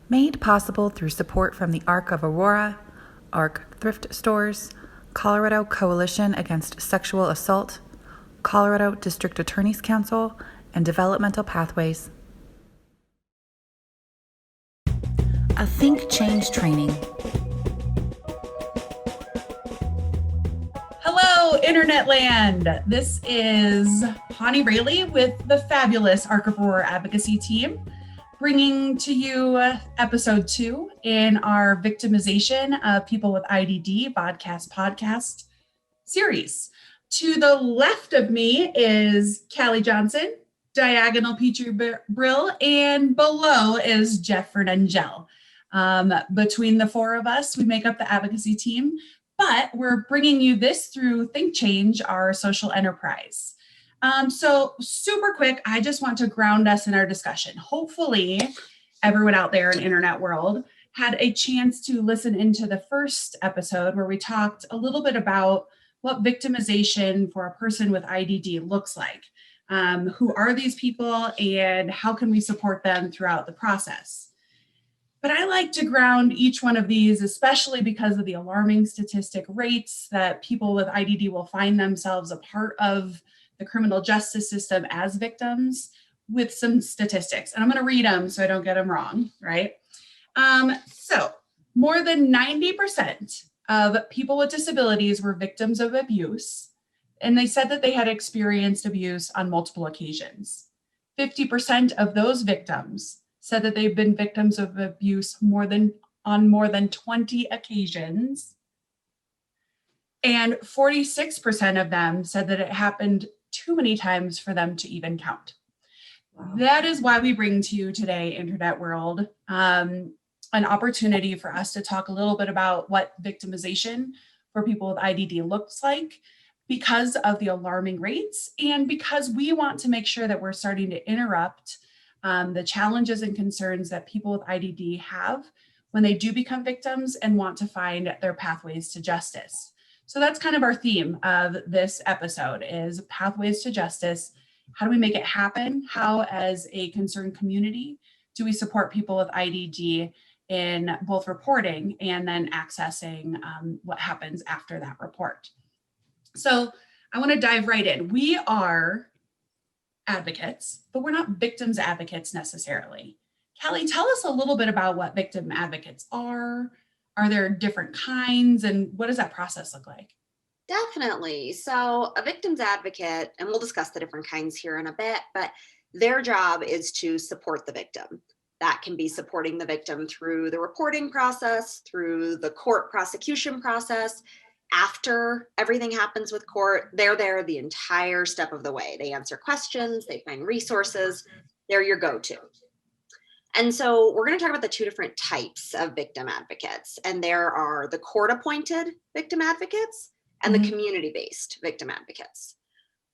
Made possible through support from the Arc of Aurora, Arc Thrift Stores, Colorado Coalition Against Sexual Assault, Colorado District Attorney's Council, and Developmental Pathways. A THINK+change training. Hello, Internet Land. This is Pawnee Rayleigh with the fabulous Arc of Aurora advocacy team, bringing to you episode 2 in our victimization of people with IDD podcast series. To the left of me is Callie Johnson, diagonal Petrie Brill, and below is Jeff Fernangel. Between the four of us, we make up the advocacy team, but we're bringing you this through THINK+change, our social enterprise. So super quick, I just want to ground us in our discussion. Hopefully everyone out there in internet world had a chance to listen into the first episode where we talked a little bit about what victimization for a person with IDD looks like. Who are these people and how can we support them throughout the process? But I like to ground each one of these, especially because of the alarming statistic rates that people with IDD will find themselves a part of the criminal justice system as victims, with some statistics. And I'm going to read them so I don't get them wrong, right? So more than 90% of people with disabilities were victims of abuse, and they said that they had experienced abuse on multiple occasions. 50% of those victims said that they've been victims of abuse on more than 20 occasions. And 46% of them said that it happened too many times for them to even count. Wow. That is why we bring to you today, Internet World, an opportunity for us to talk a little bit about what victimization for people with IDD looks like, because of the alarming rates, and because we want to make sure that we're starting to interrupt the challenges and concerns that people with IDD have when they do become victims and want to find their pathways to justice. So that's kind of our theme of this episode, is pathways to justice. How do we make it happen? How, as a concerned community, do we support people with IDD in both reporting and then accessing what happens after that report? So I want to dive right in. We are advocates, but we're not victims advocates necessarily. Callie, tell us a little bit about what victim advocates are. Are there different kinds, and what does that process look like? Definitely. So a victim's advocate, and we'll discuss the different kinds here in a bit, but their job is to support the victim. That can be supporting the victim through the reporting process, through the court prosecution process. After everything happens with court, they're there the entire step of the way. They answer questions, they find resources, they're your go-to. And so we're going to talk about the two different types of victim advocates. And there are the court-appointed victim advocates and the community-based victim advocates.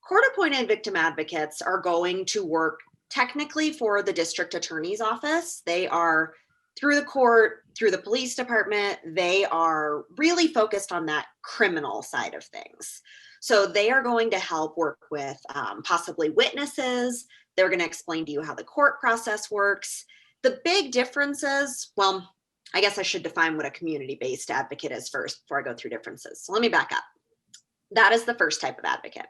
Court-appointed victim advocates are going to work technically for the district attorney's office. They are through the court, through the police department. They are really focused on that criminal side of things. So they are going to help work with possibly witnesses. They're going to explain to you how the court process works. The big difference is, well, I guess I should define what a community-based advocate is first before I go through differences. So let me back up. That is the first type of advocate.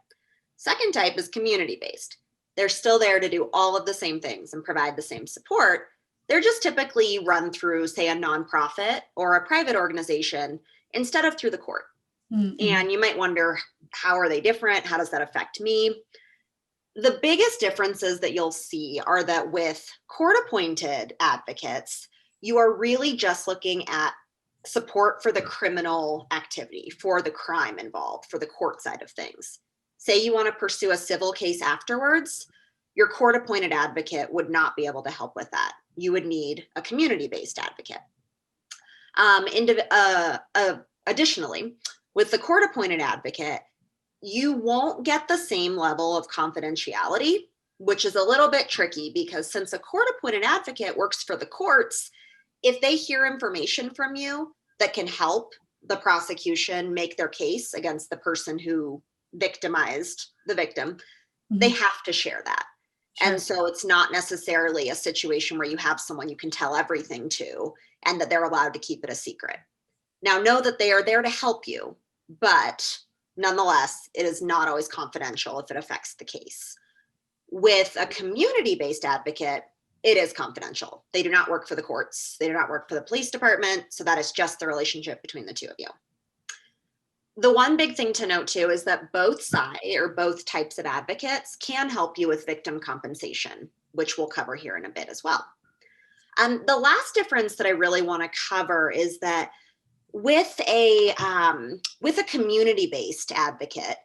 Second type is community-based. They're still there to do all of the same things and provide the same support. They're just typically run through, say, a nonprofit or a private organization instead of through the court. And you might wonder, how are they different? How does that affect me? The biggest differences that you'll see are that with court-appointed advocates, you are really just looking at support for the criminal activity, for the crime involved, for the court side of things. Say you want to pursue a civil case afterwards, your court-appointed advocate would not be able to help with that. You would need a community-based advocate. Additionally, with the court-appointed advocate, you won't get the same level of confidentiality, which is a little bit tricky because since a court-appointed advocate works for the courts, if they hear information from you that can help the prosecution make their case against the person who victimized the victim, they have to share that. And so it's not necessarily a situation where you have someone you can tell everything to and that they're allowed to keep it a secret. Now, know that they are there to help you, but nonetheless, it is not always confidential if it affects the case. With a community-based advocate, it is confidential. They do not work for the courts. They do not work for the police department. So that is just the relationship between the two of you. The one big thing to note too is that both sides or both types of advocates can help you with victim compensation, which we'll cover here in a bit as well. The last difference that I really want to cover is that with a community-based advocate,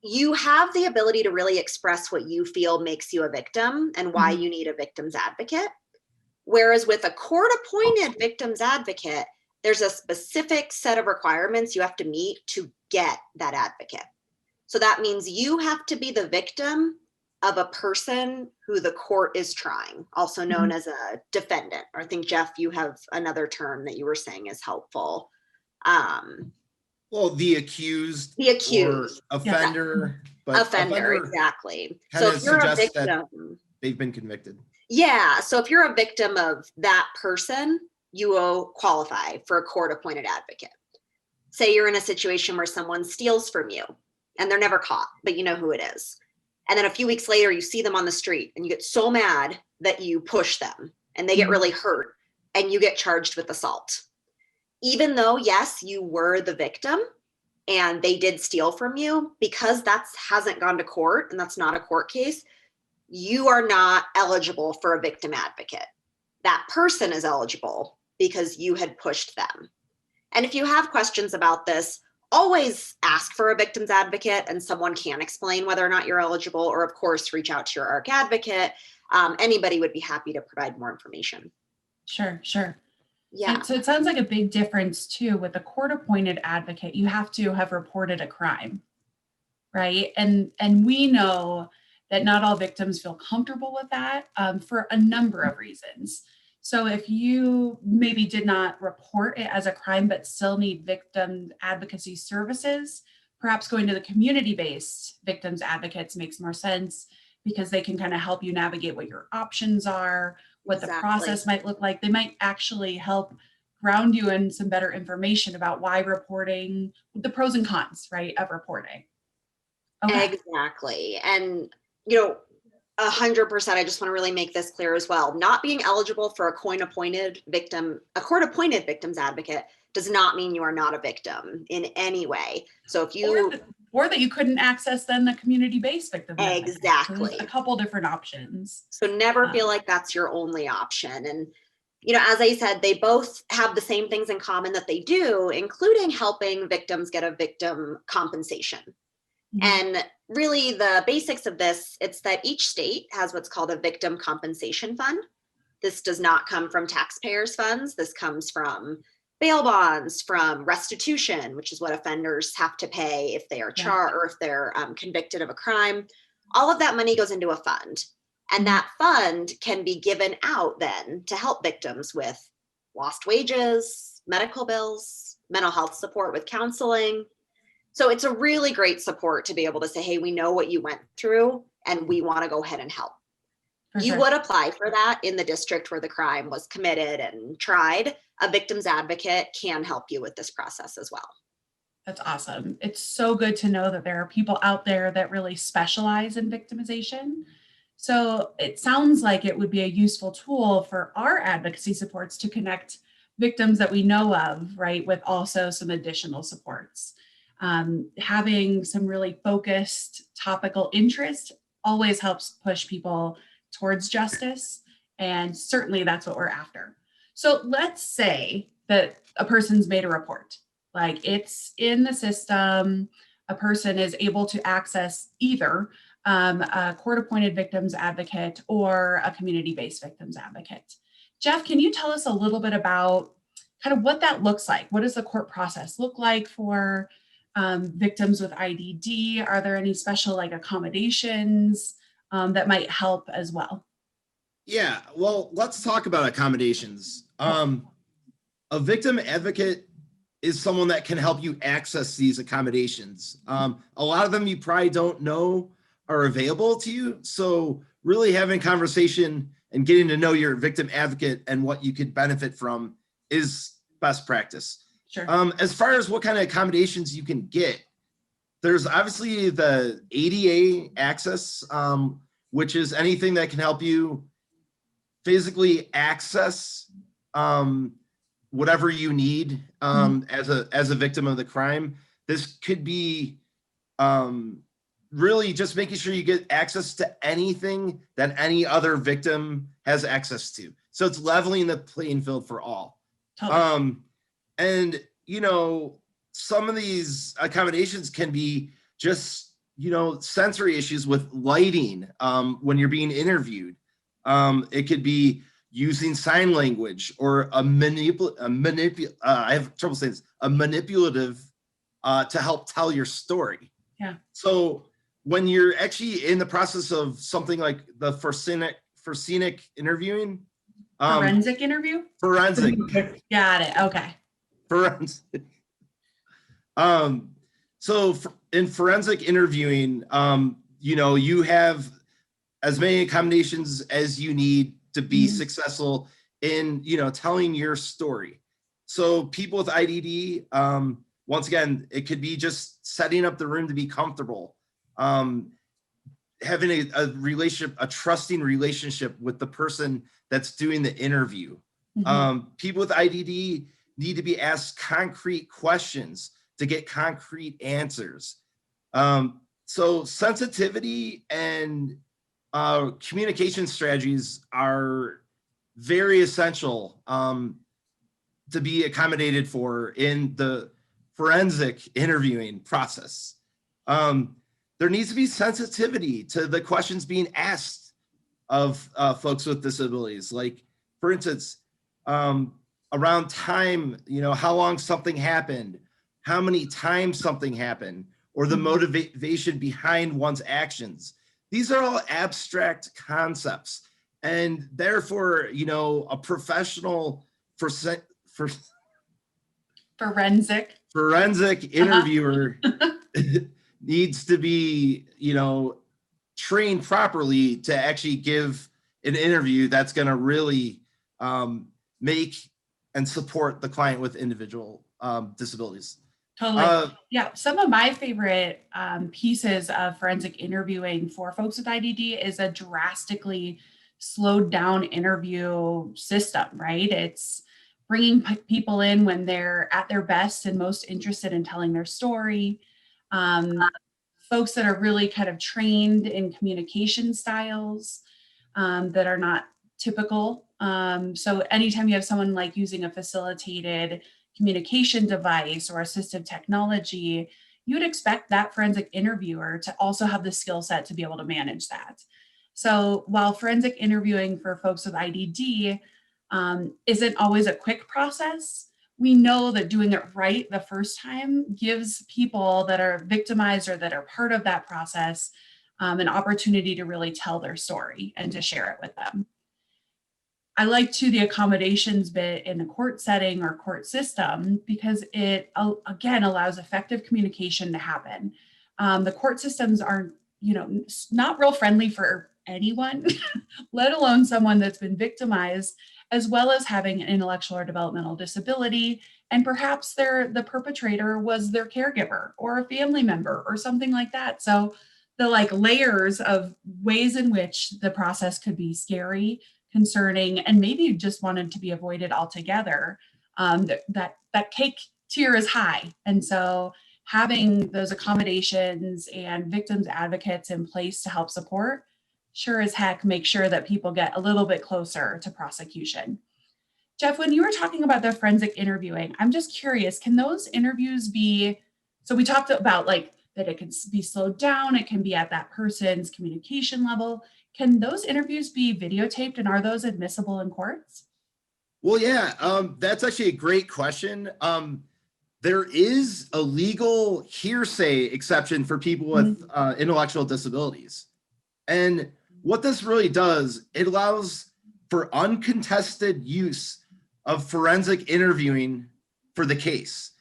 you have the ability to really express what you feel makes you a victim and why you need a victim's advocate. Whereas with a court-appointed victim's advocate, there's a specific set of requirements you have to meet to get that advocate. So that means you have to be the victim of a person who the court is trying, also known as a defendant. Or I think, Jeff, you have another term that you were saying is helpful. Well, the accused or offender. But offender, exactly. So if you're a victim, that they've been convicted. Yeah, so if you're a victim of that person, you will qualify for a court-appointed advocate. Say you're in a situation where someone steals from you and they're never caught, but you know who it is. And then a few weeks later, you see them on the street and you get so mad that you push them and they get really hurt and you get charged with assault. Even though, yes, you were the victim and they did steal from you, because that hasn't gone to court and that's not a court case, you are not eligible for a victim advocate. That person is eligible because you had pushed them. And if you have questions about this, always ask for a victim's advocate and someone can explain whether or not you're eligible, or of course, reach out to your ARC advocate. Anybody would be happy to provide more information. Sure. Yeah. And so it sounds like a big difference too with a court-appointed advocate. You have to have reported a crime, right? And we know that not all victims feel comfortable with that for a number of reasons. So if you maybe did not report it as a crime, but still need victim advocacy services, perhaps going to the community-based victims advocates makes more sense because they can kind of help you navigate what your options are, what the process might look like. They might actually help ground you in some better information about why reporting, the pros and cons, right, of reporting. Okay. Exactly. And, 100%, I just want to really make this clear as well. Not being eligible for a court-appointed victim's advocate does not mean you are not a victim in any way. So if you... Or that you couldn't access then the community-based victim advocate. Exactly. So a couple different options. So never feel like that's your only option. And, as I said, they both have the same things in common that they do, including helping victims get a victim compensation. And really the basics of this, it's that each state has what's called a victim compensation fund. This does not come from taxpayers' funds. This comes from bail bonds, from restitution, which is what offenders have to pay if they are charged or if they're convicted of a crime. All of that money goes into a fund. And that fund can be given out then to help victims with lost wages, medical bills, mental health support with counseling. So it's a really great support to be able to say, hey, we know what you went through and we want to go ahead and help. You would apply for that in the district where the crime was committed and tried. A victim's advocate can help you with this process as well. That's awesome. It's so good to know that there are people out there that really specialize in victimization. So it sounds like it would be a useful tool for our advocacy supports to connect victims that we know of, right, with also some additional supports. Having some really focused topical interest always helps push people towards justice. And certainly that's what we're after. So let's say that a person's made a report, like it's in the system, a person is able to access either a court-appointed victims advocate or a community-based victims advocate. Jeff, can you tell us a little bit about kind of what that looks like? What does the court process look like for victims with IDD? Are there any special accommodations that might help as well? Yeah, well, let's talk about accommodations. A victim advocate is someone that can help you access these accommodations. A lot of them you probably don't know are available to you. So really having conversation and getting to know your victim advocate and what you could benefit from is best practice. Sure. As far as what kind of accommodations you can get, there's obviously the ADA access, which is anything that can help you physically access whatever you need as a victim of the crime. This could be really just making sure you get access to anything that any other victim has access to. So it's leveling the playing field for all. Totally. And, you know, some of these accommodations can be just, you know, sensory issues with lighting when you're being interviewed. It could be using sign language or I have trouble saying this, a manipulative to help tell your story. Yeah. So when you're actually in the process of something like the forensic interviewing, Forensic interview? forensic, Got it. Okay. forensic. In forensic interviewing, you know, you have as many accommodations as you need to be successful in, you know, telling your story. So people with IDD, once again, it could be just setting up the room to be comfortable, having a relationship, a trusting relationship with the person that's doing the interview. People with IDD need to be asked concrete questions to get concrete answers. So sensitivity and communication strategies are very essential to be accommodated for in the forensic interviewing process. There needs to be sensitivity to the questions being asked of folks with disabilities. Like, for instance, around time, you know, how long something happened, how many times something happened, or the motivation behind one's actions. These are all abstract concepts. And therefore, you know, a professional forensic interviewer needs to be, you know, trained properly to actually give an interview that's going to really make and support the client with individual disabilities. Totally. Yeah. Some of my favorite pieces of forensic interviewing for folks with IDD is a drastically slowed down interview system, right? It's bringing people in when they're at their best and most interested in telling their story. Folks that are really kind of trained in communication styles that are not typical. So anytime you have someone like using a facilitated communication device or assistive technology, you would expect that forensic interviewer to also have the skill set to be able to manage that. So while forensic interviewing for folks with IDD isn't always a quick process, we know that doing it right the first time gives people that are victimized or that are part of that process an opportunity to really tell their story and to share it with them. I like the accommodations bit in the court setting or court system because it, again, allows effective communication to happen. The court systems are, you know, not real friendly for anyone, let alone someone that's been victimized, as well as having an intellectual or developmental disability. And perhaps the perpetrator was their caregiver or a family member or something like that. So the like layers of ways in which the process could be scary, concerning, and maybe you just wanted to be avoided altogether, that cake tier is high. And so having those accommodations and victims advocates in place to help support sure as heck make sure that people get a little bit closer to prosecution. Jeff, when you were talking about the forensic interviewing, I'm just curious, can those interviews be, so we talked about like that it can be slowed down, it can be at that person's communication level. Can those interviews be videotaped and are those admissible in courts? Well, yeah, that's actually a great question. There is a legal hearsay exception for people with intellectual disabilities. And what this really does, it allows for uncontested use of forensic interviewing for the case.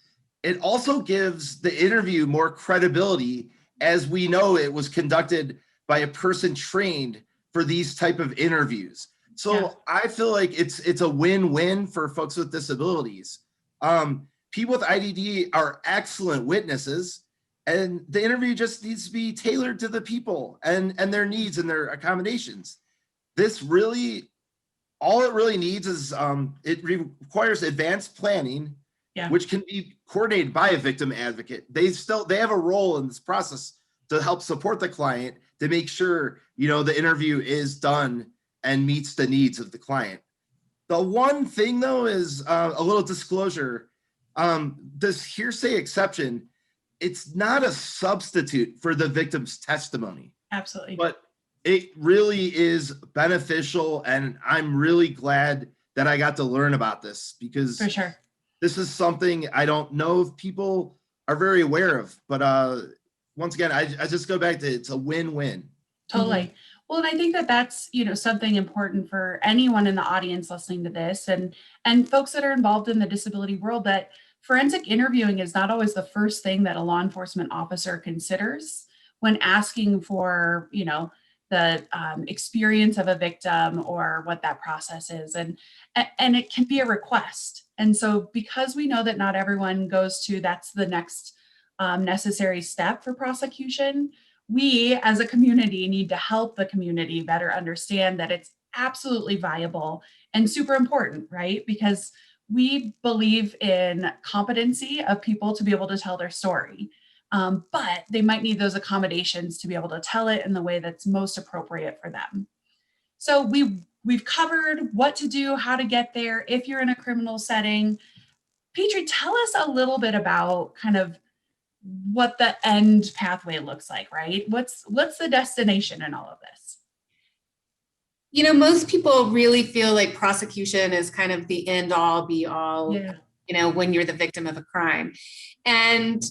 It also gives the interview more credibility, as we know it was conducted by a person trained for these type of interviews. So Yeah. I feel like it's a win-win for folks with disabilities. People with IDD are excellent witnesses, and the interview just needs to be tailored to the people and their needs and their accommodations. This really, all it really needs is it requires advanced planning, which can be coordinated by a victim advocate. They have a role in this process to help support the client to make sure, you know, the interview is done and meets the needs of the client. The one thing though is a little disclosure. This hearsay exception, it's not a substitute for the victim's testimony. Absolutely. But it really is beneficial, and I'm really glad that I got to learn about this, because For sure. this is something I don't know if people are very aware of. But once again, I just go back to it's a win-win. Totally. Well, and I think that that's, you know, something important for anyone in the audience listening to this, and folks that are involved in the disability world, that forensic interviewing is not always the first thing that a law enforcement officer considers when asking for, you know, the experience of a victim or what that process is. And it can be a request. And so because we know that not everyone goes to, that's the next necessary step for prosecution, we as a community need to help the community better understand that it's absolutely viable and super important, right? Because we believe in competency of people to be able to tell their story, but they might need those accommodations to be able to tell it in the way that's most appropriate for them. So we've covered what to do, how to get there if you're in a criminal setting. Petrie, tell us a little bit about kind of what the end pathway looks like, right? What's the destination in all of this? You know, most people really feel like prosecution is kind of the end all be all, you know, when you're the victim of a crime. And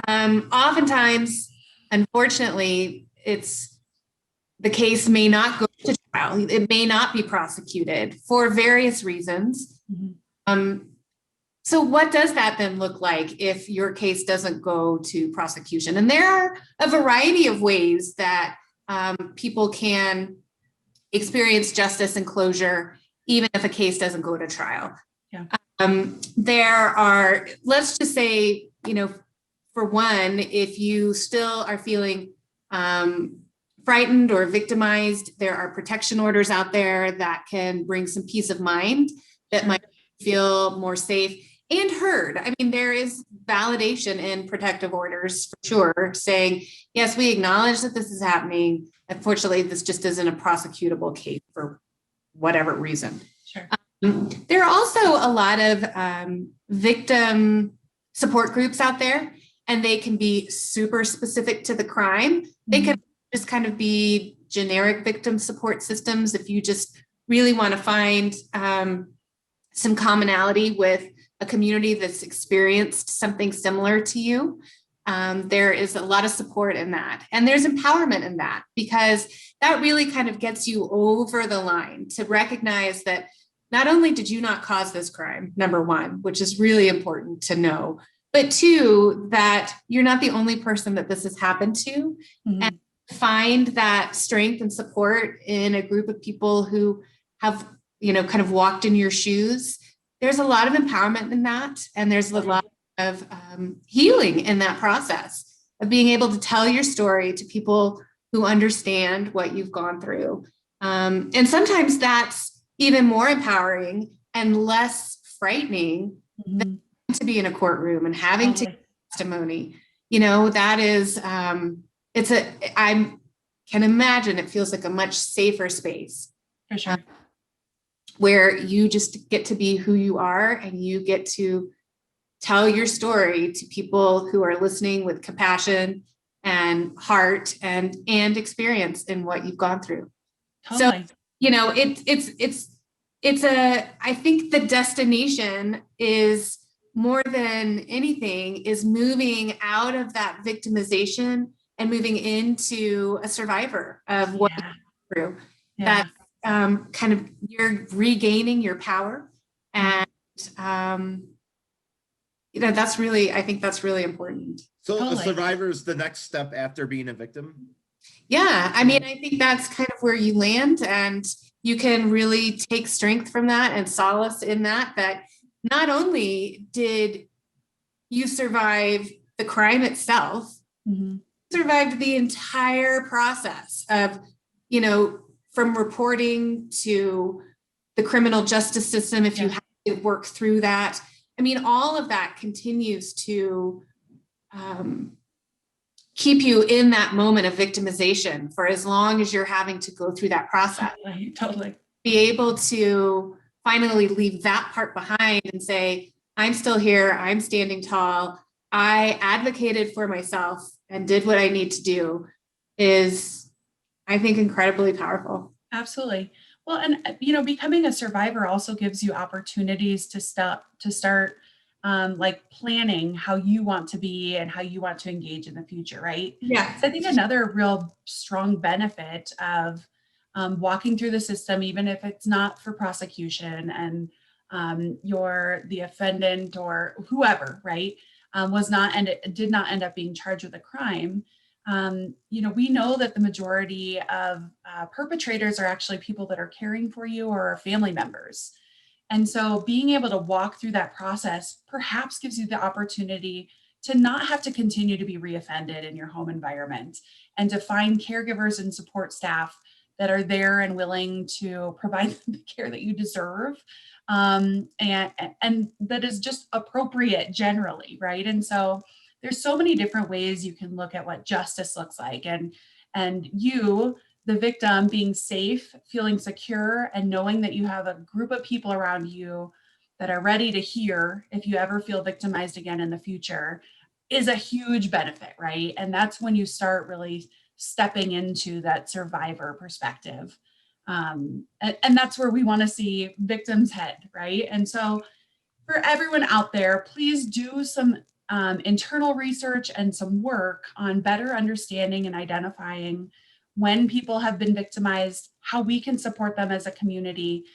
oftentimes, unfortunately, the case may not go to trial. It may not be prosecuted for various reasons. So what does that then look like if your case doesn't go to prosecution? And there are a variety of ways that people can experience justice and closure, even if a case doesn't go to trial. There are, let's just say, you know, for one, if you still are feeling frightened or victimized, there are protection orders out there that can bring some peace of mind, that might feel more safe and heard. I mean, there is validation in protective orders for sure, saying, yes, we acknowledge that this is happening. Unfortunately, this just isn't a prosecutable case for whatever reason. Sure. There are also a lot of victim support groups out there, and they can be super specific to the crime. They can just kind of be generic victim support systems if you just really want to find some commonality with a community that's experienced something similar to you. There is a lot of support in that. And there's empowerment in that, because that really kind of gets you over the line to recognize that not only did you not cause this crime, number one, which is really important to know, but two, that you're not the only person that this has happened to. And find that strength and support in a group of people who have, you know, kind of walked in your shoes. There's a lot of empowerment in that. And there's a lot of healing in that process of being able to tell your story to people who understand what you've gone through. And sometimes that's even more empowering and less frightening than to be in a courtroom and having to give testimony. You know, that is, I can imagine it feels like a much safer space. For sure. Where you just get to be who you are and you get to tell your story to people who are listening with compassion and heart and experience in what you've gone through. Totally. So, you know, I think the destination is more than anything is moving out of that victimization and moving into a survivor of what you've gone through. That kind of you're regaining your power. And, you know, I think that's really important. So a survivor is the next step after being a victim? Yeah, I mean, I think that's kind of where you land, and you can really take strength from that and solace in that, that not only did you survive the crime itself, Mhm. survived the entire process of, from reporting to the criminal justice system, if you Yeah. have to work through that. I mean, all of that continues to keep you in that moment of victimization for as long as you're having to go through that process. Totally. Be able to finally leave that part behind and say, I'm still here, I'm standing tall, I advocated for myself and did what I need to do is, I think, incredibly powerful. Absolutely. Well, and becoming a survivor also gives you opportunities to start like planning how you want to be and how you want to engage in the future, right? Yeah. So I think another real strong benefit of walking through the system, even if it's not for prosecution and you're the offendant or whoever, right, did not end up being charged with a crime. We know that the majority of perpetrators are actually people that are caring for you or are family members. And so being able to walk through that process perhaps gives you the opportunity to not have to continue to be reoffended in your home environment and to find caregivers and support staff that are there and willing to provide the care that you deserve, and that is just appropriate generally, right? And so there's so many different ways you can look at what justice looks like, and you, the victim, being safe, feeling secure, and knowing that you have a group of people around you that are ready to hear if you ever feel victimized again in the future is a huge benefit, right? And that's when you start really stepping into that survivor perspective. And that's where we want to see victims head, right? And so for everyone out there, please do some internal research and some work on better understanding and identifying when people have been victimized, how we can support them as a community,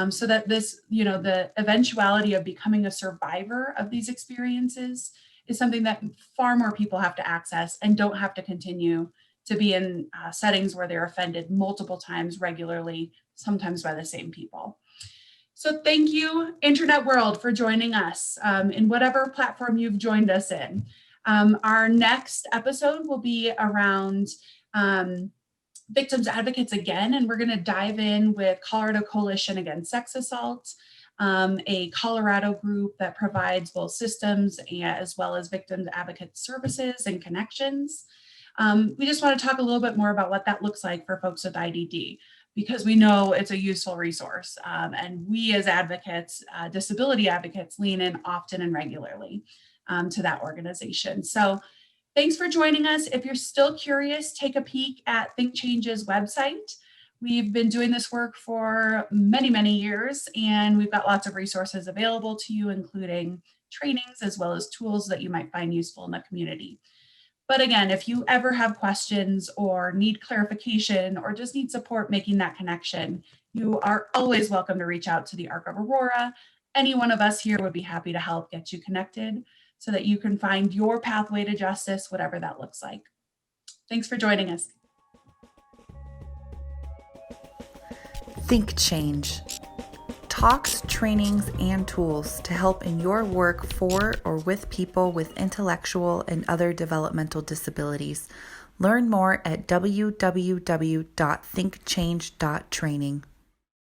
so that the eventuality of becoming a survivor of these experiences is something that far more people have to access and don't have to continue to be in settings where they're offended multiple times regularly, sometimes by the same people. So thank you, Internet World, for joining us in whatever platform you've joined us in. Our next episode will be around victims advocates again, and we're going to dive in with Colorado Coalition Against Sex Assault, a Colorado group that provides both systems as well as victims advocate services and connections. We just want to talk a little bit more about what that looks like for folks with IDD, because we know it's a useful resource. And we as advocates, disability advocates, lean in often and regularly to that organization. So thanks for joining us. If you're still curious, take a peek at THINK+change's website. We've been doing this work for many, many years, and we've got lots of resources available to you, including trainings as well as tools that you might find useful in the community. But again, if you ever have questions or need clarification or just need support making that connection, you are always welcome to reach out to the ARC of Aurora. Any one of us here would be happy to help get you connected so that you can find your pathway to justice, whatever that looks like. Thanks for joining us. THINK+change. Talks, trainings, and tools to help in your work for or with people with intellectual and other developmental disabilities. Learn more at www.thinkchange.training.